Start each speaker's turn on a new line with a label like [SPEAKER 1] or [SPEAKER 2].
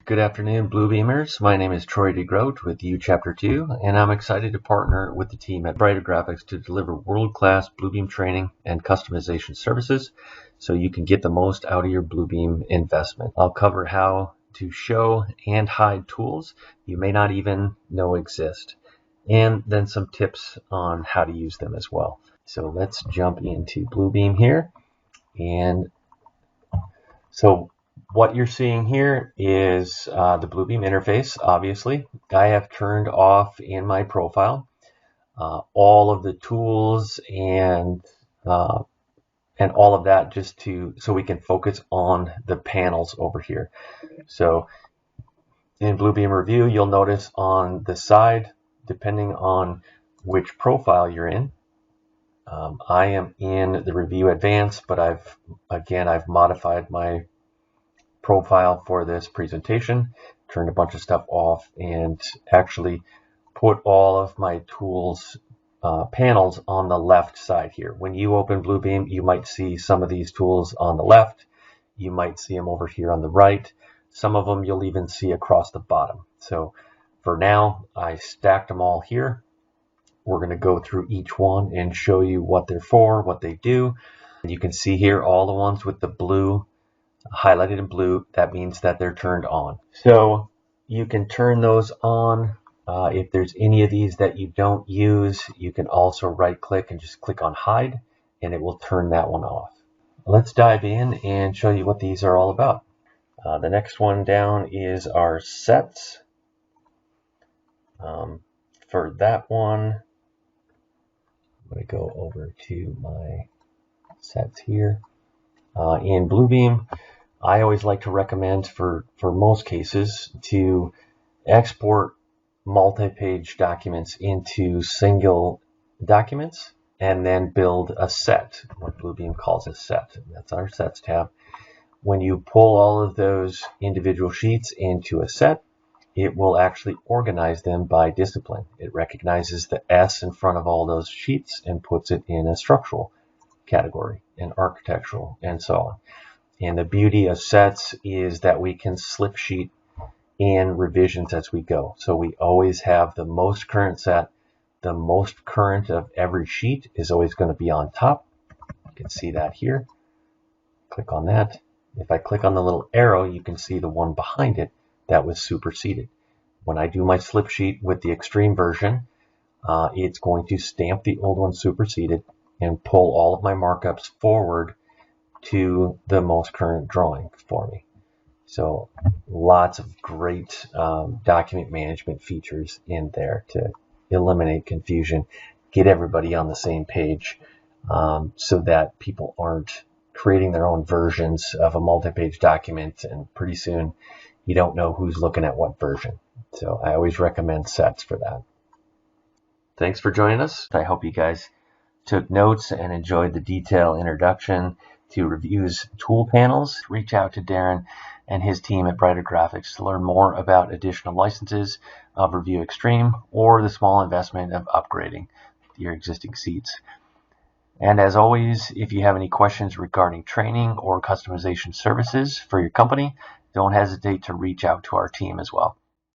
[SPEAKER 1] Good afternoon, Bluebeamers. My name is Troy DeGroot with U Chapter 2, and I'm excited to partner with the team at Brighter Graphics to deliver world-class Bluebeam training and customization services so you can get the most out of your Bluebeam investment. I'll cover how to show and hide tools you may not even know exist, and then some tips on how to use them as well. So let's jump into Bluebeam here. And so what you're seeing here is the Bluebeam interface. Obviously, I have turned off in my profile all of the tools and all of that, just so we can focus on the panels over here. So in Bluebeam Revu, you'll notice on the side, depending on which profile you're in, I am in the Revu Advanced, but I've modified my profile for this presentation, turned a bunch of stuff off, and actually put all of my tools panels on the left side here. When you open Bluebeam, you might see some of these tools on the left. You might see them over here on the right. Some of them you'll even see across the bottom. So for now, I stacked them all here. We're going to go through each one and show you what they're for, what they do. And you can see here all the ones with the blue highlighted in blue. That means that they're turned on. So you can turn those on. If there's any of these that you don't use, you can also right click and just click on hide, and it will turn that one off. Let's dive in and show you what these are all about. The next one down is our sets. For that one, I'm going to go over to my sets here. In Bluebeam, I always like to recommend for most cases to export multi-page documents into single documents and then build a set, what Bluebeam calls a set. That's our sets tab. When you pull all of those individual sheets into a set, it will actually organize them by discipline. It recognizes the S in front of all those sheets and puts it in a structural category and architectural and so on. And the beauty of sets is that we can slip sheet in revisions as we go. So we always have the most current set. The most current of every sheet is always going to be on top. You can see that here. Click on that. If I click on the little arrow, you can see the one behind it that was superseded. When I do my slip sheet with the extreme version, it's going to stamp the old one superseded and pull all of my markups forward to the most current drawing for me. So lots of great document management features in there to eliminate confusion, get everybody on the same page, so that people aren't creating their own versions of a multi-page document, and pretty soon you don't know who's looking at what version. So I always recommend sets for that. Thanks for joining us. I hope you guys took notes and enjoyed the detailed introduction to Revu's tool panels. Reach out to Darren and his team at Brighter Graphics to learn more about additional licenses of Revu Extreme or the small investment of upgrading your existing seats. And as always, if you have any questions regarding training or customization services for your company, don't hesitate to reach out to our team as well.